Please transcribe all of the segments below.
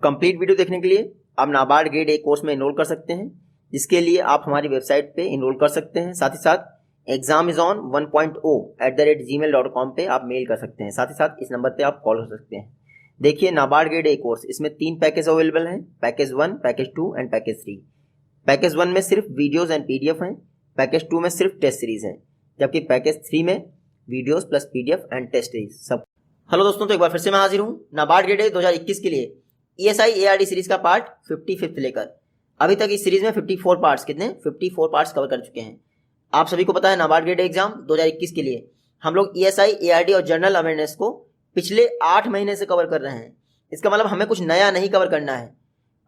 Complete video देखने के लिए आप नाबार्ड ग्रेड ए कोर्स में इनरोल कर सकते हैं, जिसके लिए आप हमारी वेबसाइट पे इनरोल कर सकते हैं। साथ ही साथ examizon 1.0@gmail.com पे आप मेल कर सकते हैं। साथ ही साथ इस नंबर पे आप कॉल कर सकते हैं। देखिए नाबार्ड ग्रेड ए कोर्स, इसमें 3 पैकेज अवेलेबल हैं, package 1, package 2 and package 3। Package 1 में सिर्फ वीडियोज़ एंड पीडीएफ हैं, पैकेज 2 में सिर्फ टेस्ट सीरीज है, जबकि पैकेज 3 में videos plus PDF and test series सब। हेलो दोस्तों, तो एक बार फिर से मैं हाजिर हूँ नाबार्ड ग्रेड ए 2021 के लिए ESI ARD सीरीज का पार्ट 55 लेकर। अभी तक इस सीरीज में 54 पार्ट्स कवर कर चुके हैं। आप सभी को पता है नाबार्ड ग्रेड एग्जाम 2021 के लिए हम लोग ESI ARD और जनरल अवेयरनेस को पिछले 8 महीने से कवर कर रहे हैं। इसका मतलब हमें कुछ नया नहीं कवर करना है।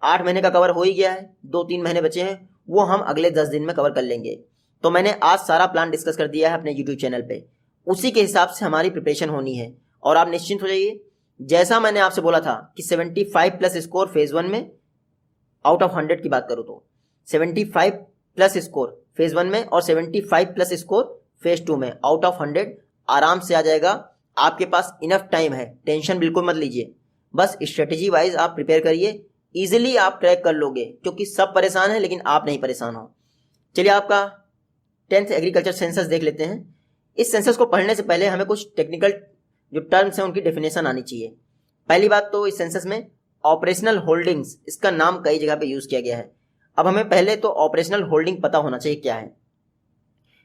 8 महीने का कवर हो ही गया है, 2-3 महीने बचे हैं, वो हम अगले 10 दिन में कवर कर लेंगे। तो मैंने आज सारा प्लान डिस्कस कर दिया है अपने यूट्यूब चैनल पे, उसी के हिसाब से हमारी प्रिपरेशन होनी है। और आप निश्चिंत हो जाइए, जैसा मैंने आपसे बोला था कि 75 प्लस स्कोर फेज 1 में, आउट ऑफ 100 की बात करूँ तो 75 प्लस स्कोर फेज 1 में और 75 प्लस स्कोर फेज 2 में आउट ऑफ 100 आराम से आ जाएगा। आपके पास इनफ टाइम है, टेंशन बिल्कुल मत लीजिए। बस स्ट्रेटेजी वाइज आप प्रिपेयर करिए, इजीली आप ट्रैक कर लोगे, क्योंकि सब परेशान है लेकिन आप नहीं परेशान हो। चलिए आपका 10th एग्रीकल्चर सेंसस देख लेते हैं। इस सेंसस को पढ़ने से पहले हमें कुछ टेक्निकल जो टर्म्स हैं उनकी डेफिनेशन आनी चाहिए। पहली बात तो इस सेंसस में ऑपरेशनल होल्डिंग्स, इसका नाम कई जगह पे यूज किया गया है। अब हमें पहले तो ऑपरेशनल होल्डिंग पता होना चाहिए क्या है।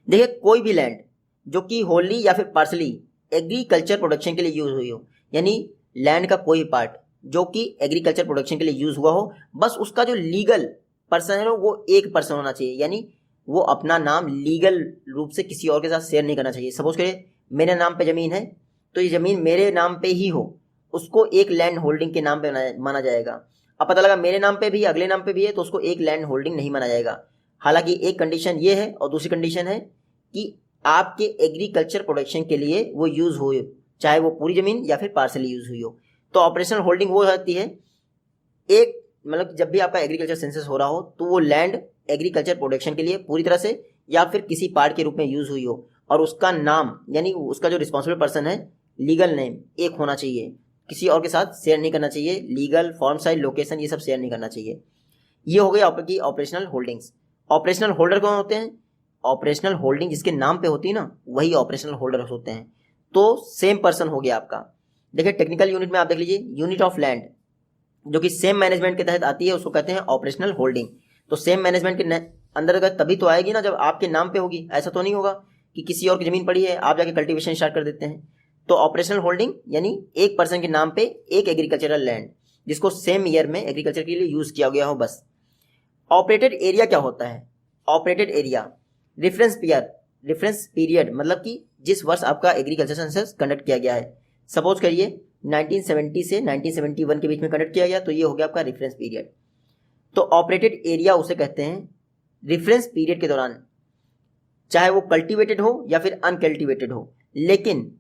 देखिए, कोई भी लैंड जो कि होली या फिर पार्सली एग्रीकल्चर प्रोडक्शन के लिए यूज हुई हो, यानी लैंड का कोई पार्ट जो कि एग्रीकल्चर प्रोडक्शन के लिए यूज हुआ हो, बस उसका जो लीगल पर्सन है वो एक पर्सन होना चाहिए, यानी वो अपना नाम लीगल रूप से किसी और के साथ शेयर नहीं करना चाहिए। सपोज करिए मेरे नाम पे जमीन है, तो ये जमीन मेरे नाम पे ही हो, उसको एक लैंड होल्डिंग के नाम पे माना जाएगा। अब पता लगा मेरे नाम पे भी अगले नाम पे भी है, तो उसको एक लैंड होल्डिंग नहीं माना जाएगा। हालांकि एक कंडीशन ये है और दूसरी कंडीशन है कि आपके एग्रीकल्चर प्रोडक्शन के लिए वो यूज हो, चाहे वो पूरी जमीन या फिर पार्सली यूज हुई हो। तो ऑपरेशनल होल्डिंग वो रहती है, एक मतलब जब भी आपका एग्रीकल्चर सेंसस हो रहा हो तो वो लैंड एग्रीकल्चर प्रोडक्शन के लिए पूरी तरह से या फिर किसी पार्ट के रूप में यूज हुई हो, और उसका नाम यानी उसका जो रिस्पॉन्सिबल पर्सन है, लीगल नेम एक होना चाहिए, किसी और के साथ शेयर नहीं करना चाहिए। लीगल फॉर्म साइज लोकेशन ये सब शेयर नहीं करना चाहिए। ये हो गई आपकी ऑपरेशनल होल्डिंग्स। ऑपरेशनल होल्डर कौन होते हैं? ऑपरेशनल होल्डिंग जिसके नाम पे होती है ना, वही ऑपरेशनल होल्डर होते हैं। तो सेम पर्सन हो गया आपका। देखिए टेक्निकल यूनिट में आप देख लीजिए, यूनिट ऑफ लैंड जो कि सेम मैनेजमेंट के तहत आती है, उसको कहते हैं ऑपरेशनल होल्डिंग। तो सेम मैनेजमेंट के अंदर अगर तभी तो आएगी ना जब आपके नाम पे होगी। ऐसा तो नहीं होगा कि किसी और की जमीन पड़ी है, आप जाके कल्टीवेशन स्टार्ट कर देते हैं। तो ऑपरेशनल होल्डिंग यानी एक पर्सन के नाम पे एक एग्रीकल्चरल लैंड जिसको सेम ईयर में एग्रीकल्चर के लिए यूज किया गया हो, बस। ऑपरेटेड एरिया क्या होता है? ऑपरेटेड एरिया रेफरेंस पीरियड, मतलब कि जिस वर्ष आपका एग्रीकल्चर सेंसस कंडक्ट किया गया है। सपोज करिए 1970 से 1971 के बीच में कंडक्ट किया गया, तो ये हो गया आपका रेफरेंस पीरियड। तो ऑपरेटेड एरिया उसे कहते हैं रेफरेंस पीरियड के दौरान, चाहे वो कल्टीवेटेड हो या फिर अनकल्टीवेटेड हो, लेकिन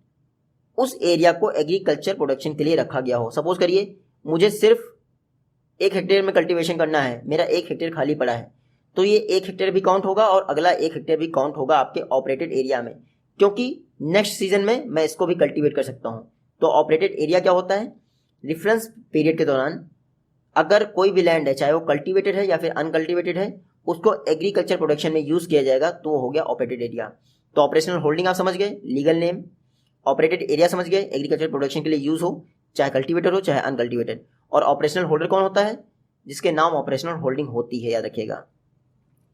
उस एरिया को एग्रीकल्चर प्रोडक्शन के लिए रखा गया हो। सपोज करिए मुझे सिर्फ 1 हेक्टेयर में कल्टीवेशन करना है, मेरा 1 हेक्टेयर खाली पड़ा है, तो ये 1 हेक्टेयर भी काउंट होगा और अगला 1 हेक्टेयर भी काउंट होगा आपके ऑपरेटेड एरिया में, क्योंकि नेक्स्ट सीजन में मैं इसको भी कल्टीवेट कर सकता हूँ। तो ऑपरेटेड एरिया क्या होता है? रेफरेंस पीरियड के दौरान अगर कोई भी लैंड है, चाहे वो कल्टीवेटेड है या फिर अनकल्टीवेटेड है, उसको एग्रीकल्चर प्रोडक्शन में यूज किया जाएगा, तो वो हो गया ऑपरेटेड एरिया। तो ऑपरेशनल होल्डिंग आप समझ गए, लीगल नेम। ऑपरेटेड एरिया समझ गए, एग्रीकल्चर प्रोडक्शन के लिए यूज हो, चाहे कल्टीवेटेड हो चाहे अनकल्टीवेटेड। और ऑपरेशनल होल्डर कौन होता है? जिसके नाम ऑपरेशनल होल्डिंग होती है, याद रखिएगा।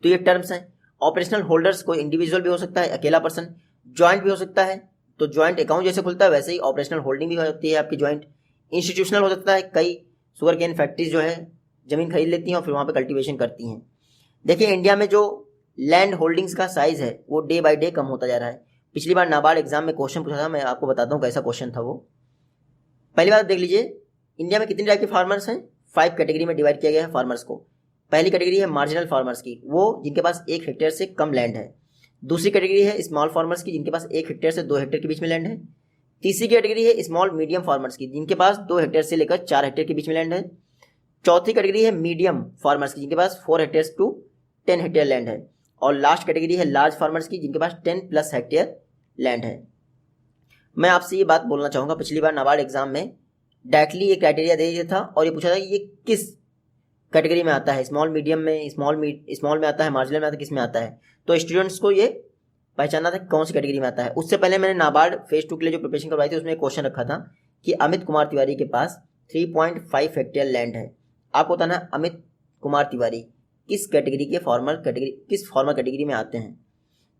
तो ये टर्म्स हैं। ऑपरेशनल होल्डर्स कोई इंडिविजुअल भी हो सकता है, अकेला पर्सन, ज्वाइंट भी हो सकता है। तो ज्वाइंट अकाउंट जैसे खुलता है वैसे ही ऑपरेशनल होल्डिंग भी हो सकती है आपकी ज्वाइंट। इंस्टीट्यूशनल हो सकता है, कई शुगर केन फैक्ट्रीज जो है जमीन खरीद लेती हैं और फिर वहाँ पे कल्टीवेशन करती हैं। देखिए इंडिया में जो लैंड होल्डिंग्स का साइज है वो डे बाय डे कम होता जा रहा है। पिछली बार नाबार्ड एग्जाम में क्वेश्चन पूछा था, मैं आपको बताता हूँ कैसा क्वेश्चन था वो। पहली बात देख लीजिए, इंडिया में कितनी टाइप के फार्मर्स हैं? 5 कैटेगरी में डिवाइड किया गया है फार्मर्स को। पहली कैटेगरी है मार्जिनल फार्मर्स की, वो जिनके पास 1 हेक्टेयर से कम लैंड है। दूसरी कैटेगरी है स्मॉल फार्मर्स की, जिनके पास 1 हेक्टेयर से 2 हेक्टेयर के बीच में लैंड है। तीसरी कैटेगरी है स्मॉल मीडियम फार्मर्स की, जिनके पास 2 हेक्टेयर से लेकर 4 हेक्टेयर के बीच में लैंड है। चौथी कैटेगरी है मीडियम फार्मर्स की, जिनके पास 4 हेक्टेयर टू 10 हेक्टेयर लैंड है। और लास्ट कैटेगरी है लार्ज फार्मर्स की, जिनके पास 10+ हेक्टेयर लैंड है। मैं आपसे ये बात बोलना चाहूँगा, पिछली बार नाबार्ड एग्जाम में डायरेक्टली ये क्राइटेरिया दे दिया था और ये पूछा था कि ये किस कैटेगरी में आता है, स्मॉल मीडियम में, स्मॉल में आता है, मार्जिनल में आता है, किस में आता है। तो स्टूडेंट्स को ये पहचानना था कौन सी कैटेगरी में आता है। उससे पहले मैंने नाबार्ड फेज 2 के लिए जो प्रिपरेशन करवाई थी उसमें एक क्वेश्चन रखा था कि अमित कुमार तिवारी के पास 3.5 हेक्टेयर लैंड है। आपको बताना है अमित कुमार तिवारी किस कैटेगरी के किस फॉर्मल कैटेगरी में आते हैं।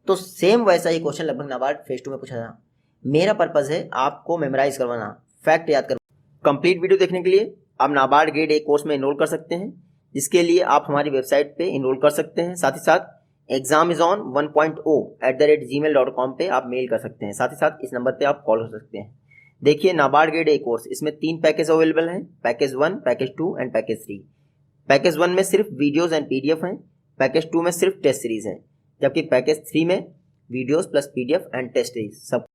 तो सेम वैसा ही क्वेश्चन लगभग नाबार्ड फेज 2 में पूछा था। मेरा पर्पज़ है आपको मेमोराइज करवाना, फैक्ट याद करवाना। कंप्लीट वीडियो देखने के लिए आप नाबार्ड ग्रेड ए कोर्स में इनरोल कर सकते हैं, जिसके लिए आप हमारी वेबसाइट पे इनरोल कर सकते हैं। साथ ही साथ examizon1.o@gmail.com पे आप मेल कर सकते हैं। साथ ही साथ इस नंबर पे आप कॉल हो सकते हैं। देखिए नाबार्ड ग्रेड ए कोर्स, इसमें 3 पैकेज अवेलेबल हैं, package 1, package 2 and package 3। Package 1 में सिर्फ वीडियोज़ एंड PDF हैं, पैकेज 2 में सिर्फ टेस्ट सीरीज़ है, जबकि पैकेज 3 में videos plus PDF and test series सब